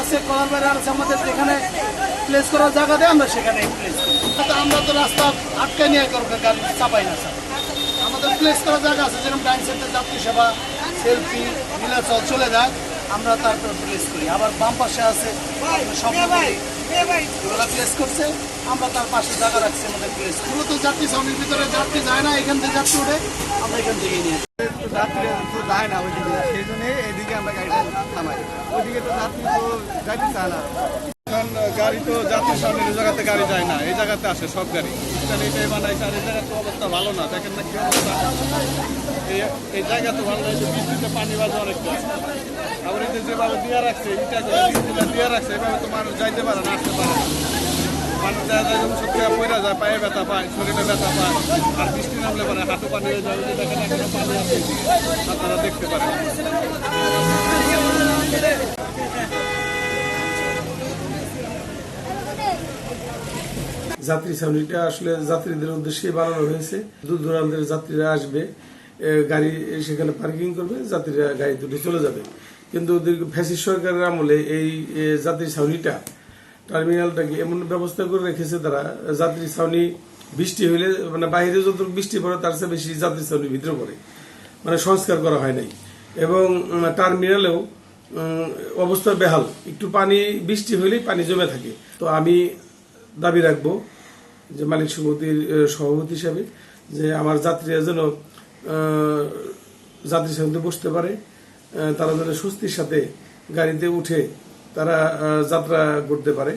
আছে, কলার বাইরে আছে, আমাদের যেখানে প্লেস করার জায়গা দেয় আমরা সেখানে প্লেস করি। আমরা তো রাস্তা আটকায় নিয়ে গাড়ি চাপাই না স্যার, আমাদের প্লেস করার জায়গা আছে, যেরকম ডাইন সেন্টার, যাত্রী সেবা, সেলফি, নীলাচল চলে যায়, আমরা তারপর প্লেস করি। আবার বাম পাশে আছে ওরা প্লেস করছে, আমরা তার পাশে জায়গা রাখছি আমাদের প্লেস। মূলত যাত্রী ছাউনির ভিতরে যাত্রী যায় না, এখান থেকে যাত্রী উঠে আমরা এখান থেকে নিয়ে যাত্রী তো যায় না ওইদিকে, সেই জন্য এইদিকে আমরা গাড়িটা থামাই। ওইদিকে তো যাত্রী তো যাইতে চায় না। কারণ গাড়ি তো যাত্রী সামনের জায়গাতে গাড়ি যায় না, এই জায়গাতে আসে সব গাড়ি। এটাই বানাইছে, আর এই জায়গার তো অবস্থা ভালো না, দেখেন না কি অবস্থা। এই জায়গা তো ভালো নয়, বৃষ্টিতে পানি বাজে অনেকটা। আবার এই যেভাবে দিয়ে রাখছে, ইটা করে দিয়ে রাখছে, এভাবে তো মানুষ যাইতে পারে না, আসতে পারে না। মানুষ দেখা যায় যখন সত্যি পড়া যায়, পায়ে ব্যথা পায়, শরীরে ব্যথা পায়, আর বৃষ্টি নামলে পারে হাঁটু পানি হয়ে যায়। দেখেন এখনো পানি আছে, আপনারা দেখতে পারেন। যাত্রী ছাউনিটা আসলে যাত্রীদের উদ্দেশ্যে বানানো হয়েছে। দূর দূরান্তের যাত্রীরা আসবে, গাড়ি সেখানে পার্কিং করবে, যাত্রীরা গাড়ি দুটি চলে যাবে। কিন্তু ফ্যাসিস্ট সরকারের আমলে এই যাত্রী ছাউনিটা, টার্মিনালটাকে এমন ব্যবস্থা করে রেখেছে তারা, যাত্রী ছাউনি বৃষ্টি হইলে মানে বাইরে যত বৃষ্টি পড়ে তার চেয়ে বেশি যাত্রী ছাউনির ভিতরে পড়ে, মানে সংস্কার করা হয় নাই। এবং টার্মিনালেও অবস্থা বেহাল, একটু পানি বৃষ্টি হইলেই পানি জমে থাকে। তো আমি দাবি রাখবো যে মালিক সমিতির সভাপতি হিসাবে, যে আমার যাত্রীরা যেন যাত্রী ছাউনিতে বসতে পারে, তারা যেন স্বস্তির সাথে গাড়িতে উঠে তারা যাত্রা করতে পারে।